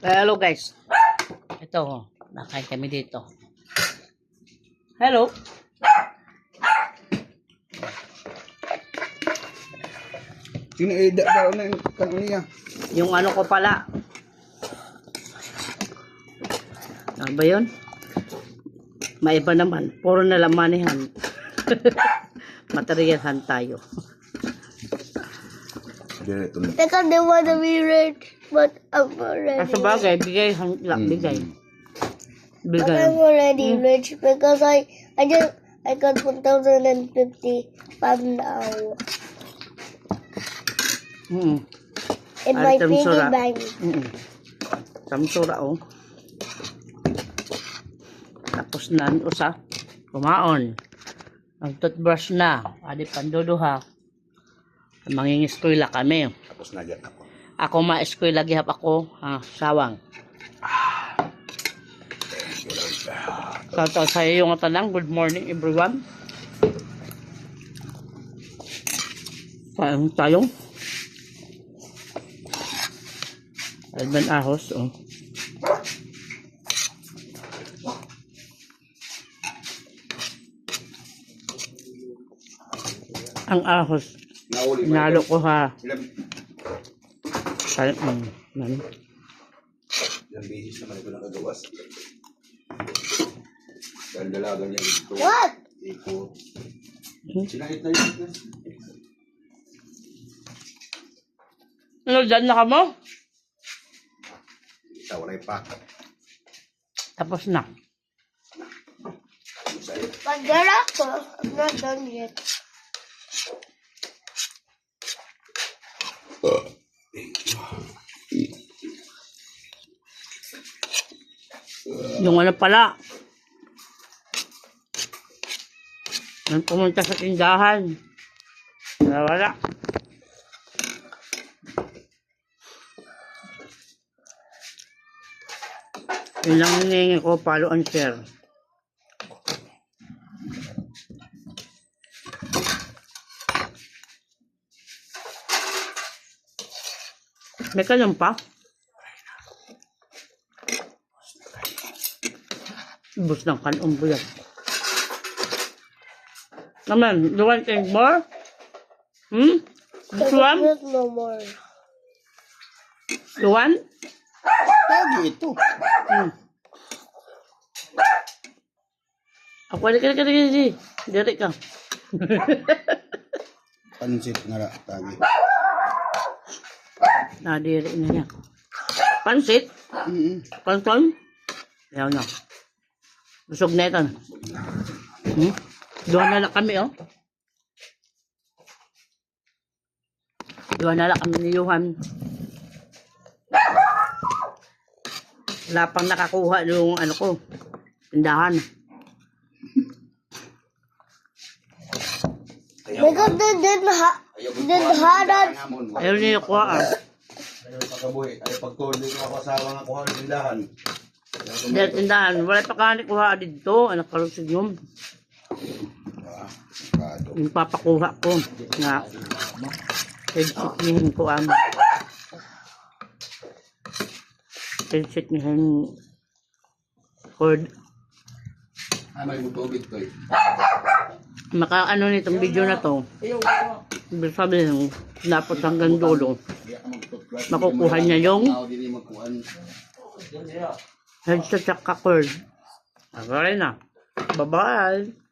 Hello guys. Ito, nakain kami dito. Hello. Sinaida daw na yung kanuniya. Yung ano ko pala. Ano ba yun? Maiba naman. Puro na lamanihan. Materialhan tayo. Because they want to be rich, but I'm already Sa bagay, bigay. Bigay. But I'm already rich because I got 1,050 pound now in my Ay, piggy tamsura. bank. Samsura, oh. Tapos na, usa. Kumaon. Ang toothbrush na. Adi panduduha. Mangingiskwela kami. Tapos na dyan ako. Ako ma-eskwela gihap ako. Sawang. Sa iyo yung tanang. Good morning everyone. Kain tayo. Alban ahos, oh. Ang ahos. Nalo ko ha. Ilang beses naman ito nakagawas. Dahil dalagan niya ito. What? Iko. Sinahit na yun. Ano, dyan na ka mo? Isa, walay pa. Tapos na. But there ako. I'm not done yet. Yung ano pala. Nang pumunta sa tindahan. Wala. Yun lang hinihingi ko, follow and share. May kalam pa? Bus ng kanong buyak. Naman, you want egg more? This one? There's no more. You want? Lagi ito. Ako, dali. Dali ka. Pansit nga ra, tagi. Nadiri na niya. Pansit? Panson? Ayaw na. Busog na ito. Doon na lang kami, oh. Doon na lang kami ni Johan. Wala pang nakakuha yung ano ko. Tindahan. Because they didn't have that. Ayaw niya kuha, ah. Ayaw pagkabuhi. Ayaw pagtuloy ko ako asawa nga kuha ng tindahan. Dahil tindahan. Wala pa ka kuha dito. Anak kalusog yun. Yung papakuha ko. Nga. Headset ko ang. Headset nihin cord. May butugit ko eh. Maka ano nitong video na to. Ibig sabihin, dapat hanggang dulo. Makukuha niya yung headset at cord. Okay na. Bye-bye.